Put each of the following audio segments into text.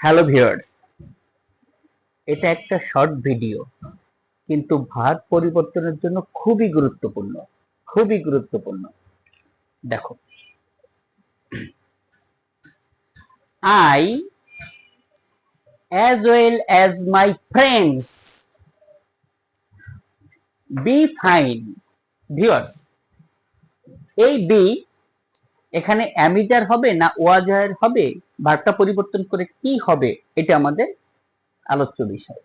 Hello viewers, এটা একটা short video, কিন্তু ভাগ পরিবর্তনের জন্য খুবই গুরুত্বপূর্ণ। খুবই গুরুত্বপূর্ণ। দেখো, I as well as my friends be fine. Viewers, এই বি এখানে অ্যামিজার হবে না ওয়াজার হবে, ভাগটা পরিবর্তন করে কি হবে, এটা আমাদের আলোচ্য বিষয়।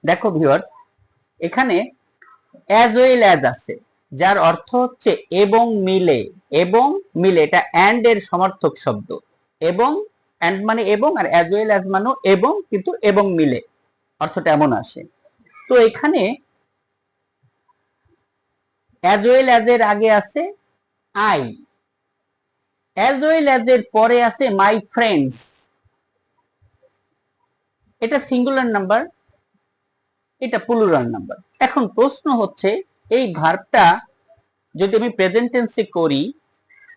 দেখো ভিউয়ার্স, এখানে as well as আছে, যার অর্থ হচ্ছে এবং মিলে। এবং মিলে, এটা and এর সমার্থক শব্দ। এবং and মানে এবং, আর as well as মানে এবং, কিন্তু এবং মিলে অর্থটা এমন আসে। তো এখানে as well as এর আগে আছে I, as well as এর পরে আছে my friends। এটা সিঙ্গুলার নাম্বার, এটা প্লুরাল নাম্বার। এখন প্রশ্ন হচ্ছে, এই ভার্বটা যদি আমি প্রেজেন্ট টেন্সে করি,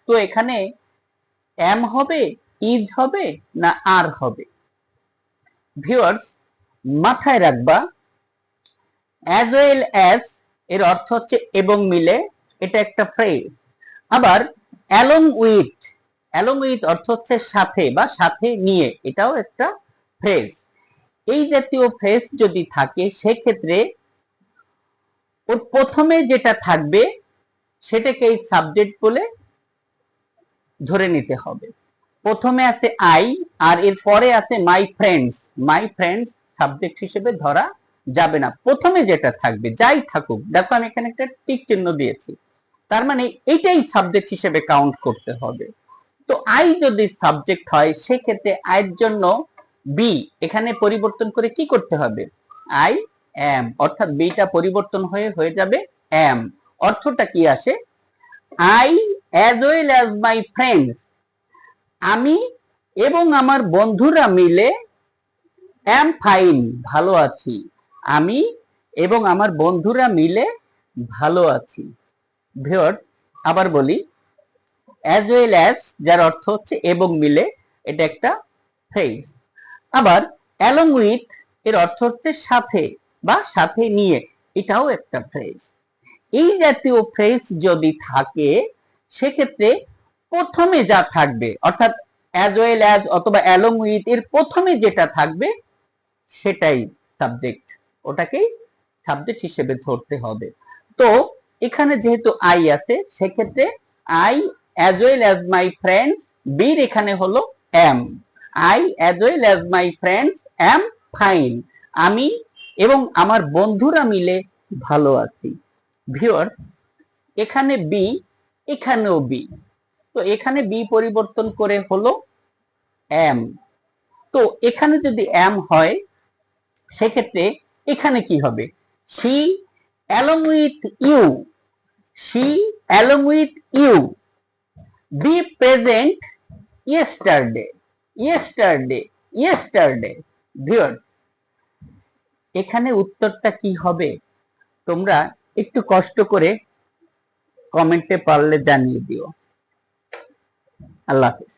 তো এখানে am হবে, is হবে না আর হবে? ভিউয়ার্স, মাথায় রাখবা as well as এর অর্থ হচ্ছে এবং মিলে, এটা একটা ফ্রেজ। আবার along with অর্থ হচ্ছে সাথে বা সাথে নিয়ে, এটাও একটা ফ্রেজ। এই জাতীয় ফ্রেজ যদি থাকে, সেক্ষেত্রে ওর প্রথমে যেটা থাকবে সেটাকে সাবজেক্ট বলে ধরে নিতে হবে। প্রথমে আছে আই, আর এর পরে আছে my friends. My friends subject হিসেবে ধরা যাবে না, প্রথমে যেটা থাকবে যাই থাকুক। দেখো, আমি এখানে একটা টিক চিহ্ন দিয়েছি, তার মানে এইটাই সাবজেক্ট হিসেবে কাউন্ট করতে হবে। তো আই যদি সাবজেক্ট হয়, সেক্ষেত্রে আইয়ের জন্য বি এখানে পরিবর্তন করে কি করতে হবে? আই এম, অর্থাৎ বিটা পরিবর্তন হয়ে যাবে এম। অর্থটা কি আসে? I as well as my friends, আমি এবং আমার বন্ধুরা মিলে এম ফাইন, ভালো আছি। আমি এবং আমার বন্ধুরা মিলে ভালো আছি। ভিউয়ার্স, আবার বলি, অ্যাজ ওয়েল অ্যাজ যার অর্থ হচ্ছে এবং মিলে, এটা একটা ফ্রেজ। আবার অ্যালং উইথ এর অর্থ হচ্ছে সাথে বা সাথে নিয়ে, এটাও একটা ফ্রেজ। এই জাতীয় ফ্রেজ যদি থাকে, সেক্ষেত্রে প্রথমে যা থাকবে, অর্থাৎ অ্যাজ ওয়েল অ্যাজ অথবা অ্যালং উইথ এর প্রথমে যেটা থাকবে সেটাই সাবজেক্ট, ওটাকেই সাবজেক্ট হিসেবে ধরতে হবে। তো এখানে যেহেতু আই আছে, সেক্ষেত্রে I as well as my friends, বির এখানে হলো am. I as well as my friends am fine, আমি এবং আমার বন্ধুরা মিলে ভালো আছি। ভিউয়ার্স, এখানে বি, এখানেও বি, তো এখানে বি পরিবর্তন করে হলো এম। তো এখানে যদি এম হয়, সেক্ষেত্রে এখানে কি হবে? she along with you, she along with you be present yesterday. Viewer, এখানে উত্তরটা কি হবে তোমরা একটু কষ্ট করে কমেন্টে পারলে জানিয়ে দিও। আল্লাহ হাফেজ।